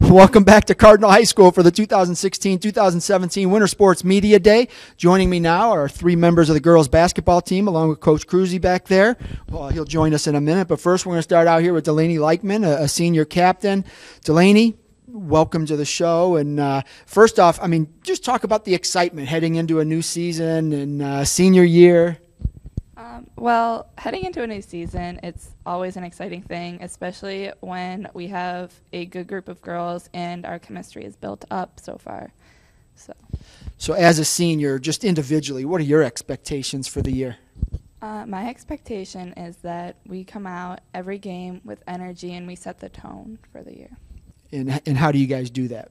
Welcome back to Cardinal High School for the 2016-2017 Winter Sports Media Day. Joining me now are three members of the girls basketball team, along with Coach Cruzy back there. Well, he'll join us in a minute, but first we're going to start out here with Delaney Leichman, a senior captain. Delaney, welcome to the show. And first off, just talk about the excitement heading into a new season and senior year. Well, heading into a new season, it's always an exciting thing, especially when we have a good group of girls and our chemistry is built up so far. So as a senior, just individually, what are your expectations for the year? My expectation is that we come out every game with energy and we set the tone for the year. And how do you guys do that?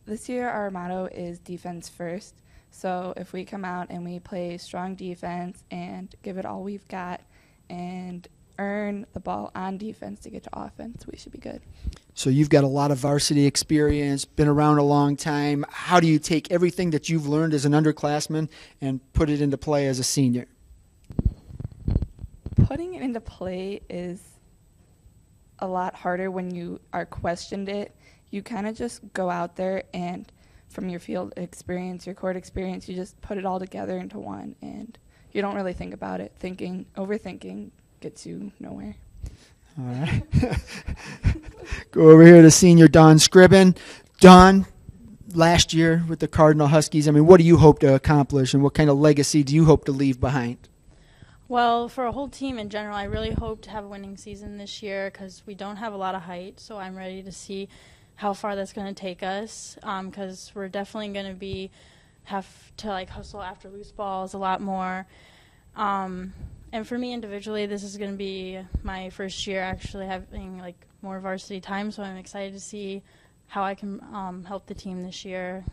This year our motto is defense first. So if we come out and we play strong defense and give it all we've got and earn the ball on defense to get to offense, we should be good. So you've got a lot of varsity experience, been around a long time. How do you take everything that you've learned as an underclassman and put it into play as a senior? Putting it into play is a lot harder when you are questioned it. You kind of just go out there and from your field experience, your court experience, you just put it all together into one, and you don't really think about it. Overthinking gets you nowhere. All right. Go over here to senior Dawn Scribbin. Dawn, last year with the Cardinal Huskies, what do you hope to accomplish, and what kind of legacy do you hope to leave behind? Well, for a whole team in general, I really hope to have a winning season this year because we don't have a lot of height, so I'm ready to see how far that's going to take us because we're definitely going to have to hustle after loose balls a lot more. And for me individually, this is going to be my first year actually having more varsity time, so I'm excited to see how I can help the team this year.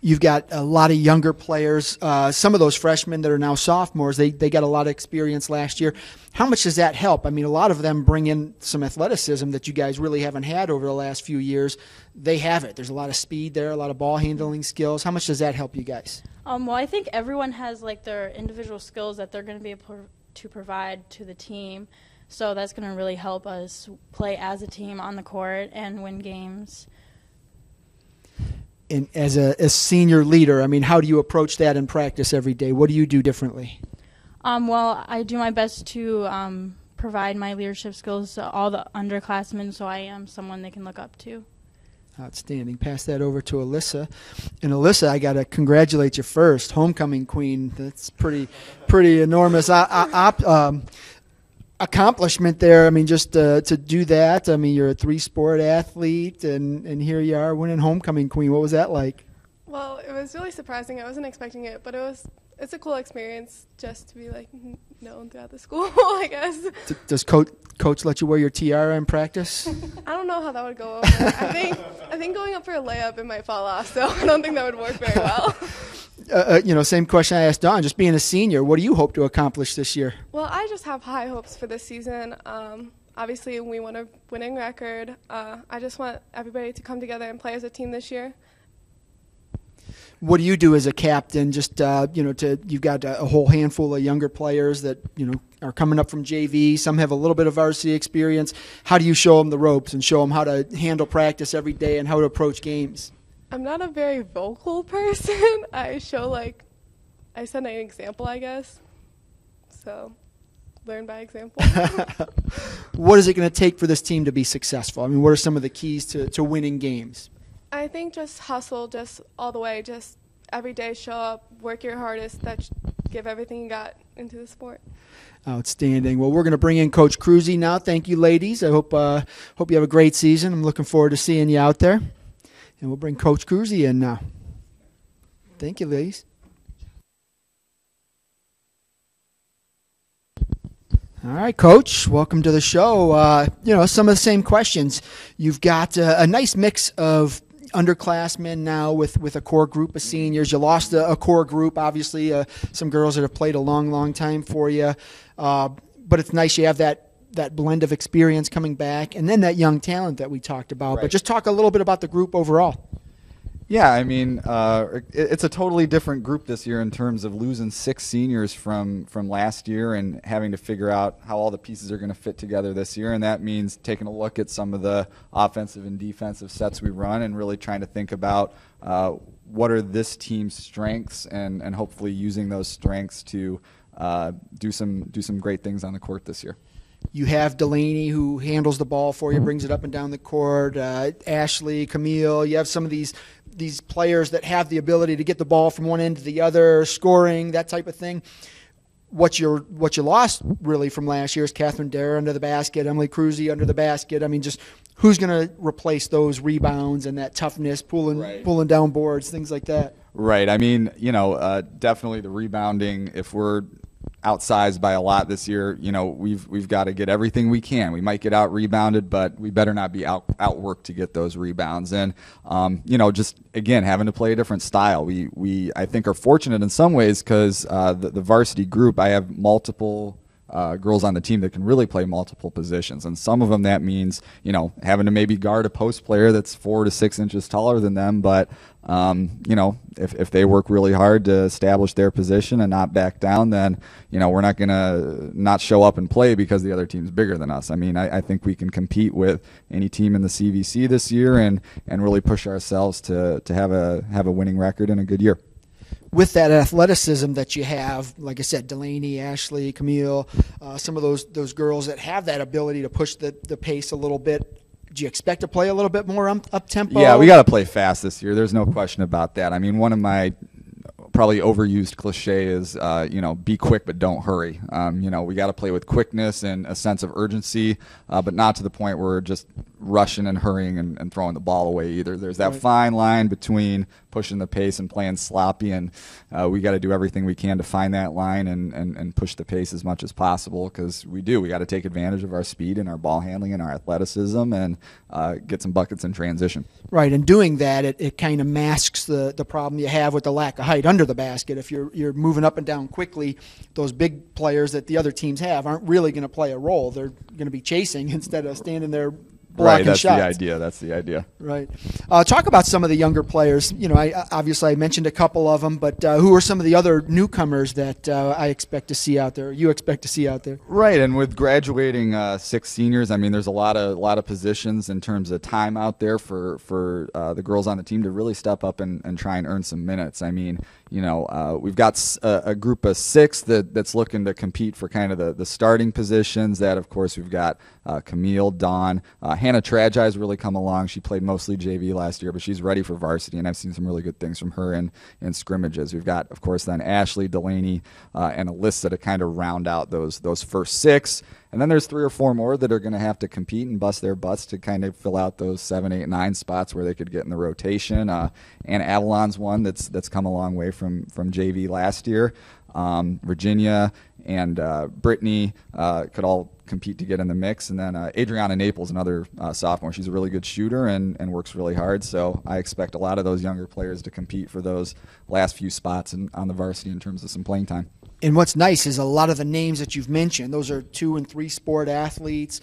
You've got a lot of younger players. Some of those freshmen that are now sophomores, they got a lot of experience last year. How much does that help? A lot of them bring in some athleticism that you guys really haven't had over the last few years. They have it. There's a lot of speed there, a lot of ball handling skills. How much does that help you guys? Well, I think everyone has their individual skills that they're going to be able to provide to the team. So that's going to really help us play as a team on the court and win games. And as a senior leader, how do you approach that in practice every day? What do you do differently? Well, I do my best to provide my leadership skills to all the underclassmen, so I am someone they can look up to. Outstanding. Pass that over to Alyssa. And Alyssa, I got to congratulate you first. Homecoming queen. That's pretty enormous accomplishment there. Just to do that. You're a three-sport athlete, and here you are winning homecoming queen. What was that like? Well, it was really surprising. I wasn't expecting it, but it's a cool experience just to be known throughout the school, I guess. Does coach let you wear your tiara in practice? I don't know how that would go over. I think going up for a layup it might fall off, so I don't think that would work very well. Same question I asked Dawn. Just being a senior, what do you hope to accomplish this year? Well, I just have high hopes for this season. Obviously, we want a winning record. I just want everybody to come together and play as a team this year. What do you do as a captain? Just you've got a whole handful of younger players that are coming up from JV. Some have a little bit of varsity experience. How do you show them the ropes and show them how to handle practice every day and how to approach games? I'm not a very vocal person. I set an example, I guess. So, learn by example. What is it going to take for this team to be successful? What are some of the keys to winning games? I think just hustle, just all the way, just every day show up, work your hardest, give everything you got into the sport. Outstanding. Well, we're going to bring in Coach Cruzy now. Thank you, ladies. I hope you have a great season. I'm looking forward to seeing you out there. And we'll bring Coach Cruzy in now. Thank you, ladies. All right, Coach, welcome to the show. Some of the same questions. You've got a nice mix of underclassmen now with a core group of seniors. You lost a core group, obviously, some girls that have played a long, long time for you. But it's nice you have that blend of experience coming back, and then that young talent that we talked about. Right. But just talk a little bit about the group overall. Yeah, I mean, it's a totally different group this year in terms of losing 6 seniors from last year and having to figure out how all the pieces are going to fit together this year. And that means taking a look at some of the offensive and defensive sets we run and really trying to think about what are this team's strengths and hopefully using those strengths to do some great things on the court this year. You have Delaney, who handles the ball for you, brings it up and down the court. Ashley, Camille. You have some of these players that have the ability to get the ball from one end to the other, scoring, that type of thing. What you lost really from last year is Catherine Dare under the basket, Emily Cruzy under the basket. I mean, just who's going to replace those rebounds and that toughness, pulling down boards, things like that. Right. I mean, definitely the rebounding. If we're outsized by a lot this year, we've got to get everything we can. We might get out rebounded, but we better not be outworked to get those rebounds. And just again having to play a different style. We I think are fortunate in some ways because the varsity group, I have multiple girls on the team that can really play multiple positions, and some of them that means having to maybe guard a post player that's 4 to 6 inches taller than them, but if they work really hard to establish their position and not back down, then we're not going to not show up and play because the other team's bigger than us. I mean, I think we can compete with any team in the CVC this year and really push ourselves to have a winning record and a good year. With that athleticism that you have, like I said, Delaney, Ashley, Camille, some of those girls that have that ability to push the pace a little bit, do you expect to play a little bit more up-tempo? Yeah, we got to play fast this year. There's no question about that. I mean, one of my probably overused cliche is, be quick but don't hurry. We got to play with quickness and a sense of urgency, but not to the point where we're just rushing and hurrying and throwing the ball away either. There's that fine line between pushing the pace and playing sloppy, and we got to do everything we can to find that line and push the pace as much as possible because we got to take advantage of our speed and our ball handling and our athleticism and get some buckets in transition. Right, and doing that, it kind of masks the problem you have with the lack of height under the basket. If you're moving up and down quickly, those big players that the other teams have aren't really going to play a role. They're going to be chasing instead of standing there blocking that's shots. That's the idea. Right. Talk about some of the younger players. I mentioned a couple of them, but who are some of the other newcomers that I expect to see out there? You expect to see out there? Right, and with graduating 6 seniors, I mean, there's a lot of positions in terms of time out there for the girls on the team to really step up and try and earn some minutes. I mean, we've got a group of 6 that's looking to compete for kind of the starting positions. That, of course, we've got Camille, Dawn, Hannah Tragai's really come along. She played mostly JV last year, but she's ready for varsity, and I've seen some really good things from her in scrimmages. We've got, of course, then Ashley, Delaney, and Alyssa to kind of round out those first 6. And then there's 3 or 4 more that are going to have to compete and bust their butts to kind of fill out those 7, 8, 9 spots where they could get in the rotation. And Avalon's one that's come a long way from JV last year. Virginia and Brittany could all compete to get in the mix. And then Adriana Naples, another sophomore. She's a really good shooter and works really hard. So I expect a lot of those younger players to compete for those last few spots on the varsity in terms of some playing time. And what's nice is a lot of the names that you've mentioned, those are 2- and 3-sport athletes.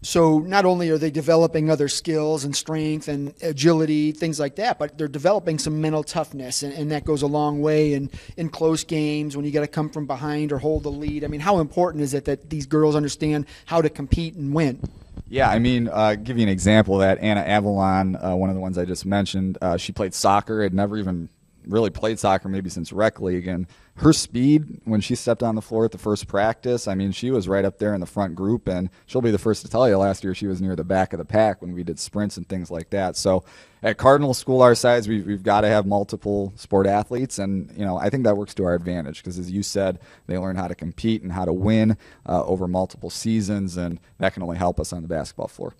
So not only are they developing other skills and strength and agility, things like that, but they're developing some mental toughness, and that goes a long way in close games when you got to come from behind or hold the lead. I mean, how important is it that these girls understand how to compete and win? Yeah, I mean, give you an example of that. Anna Avalon, one of the ones I just mentioned, she played soccer, had never even really played soccer maybe since rec league, and her speed when she stepped on the floor at the first practice, I mean, she was right up there in the front group, and she'll be the first to tell you last year she was near the back of the pack when we did sprints and things like that. So at Cardinal school our size, we've got to have multiple sport athletes, and I think that works to our advantage because, as you said, they learn how to compete and how to win over multiple seasons, and that can only help us on the basketball floor.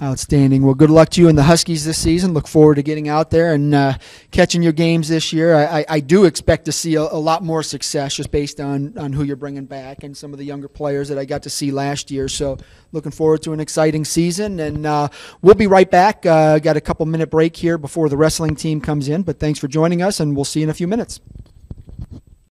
Outstanding. Well, good luck to you and the Huskies this season. Look forward to getting out there and catching your games this year. I do expect to see a lot more success just based on who you're bringing back and some of the younger players that I got to see last year. So looking forward to an exciting season. And we'll be right back. Got a couple-minute break here before the wrestling team comes in. But thanks for joining us, and we'll see you in a few minutes.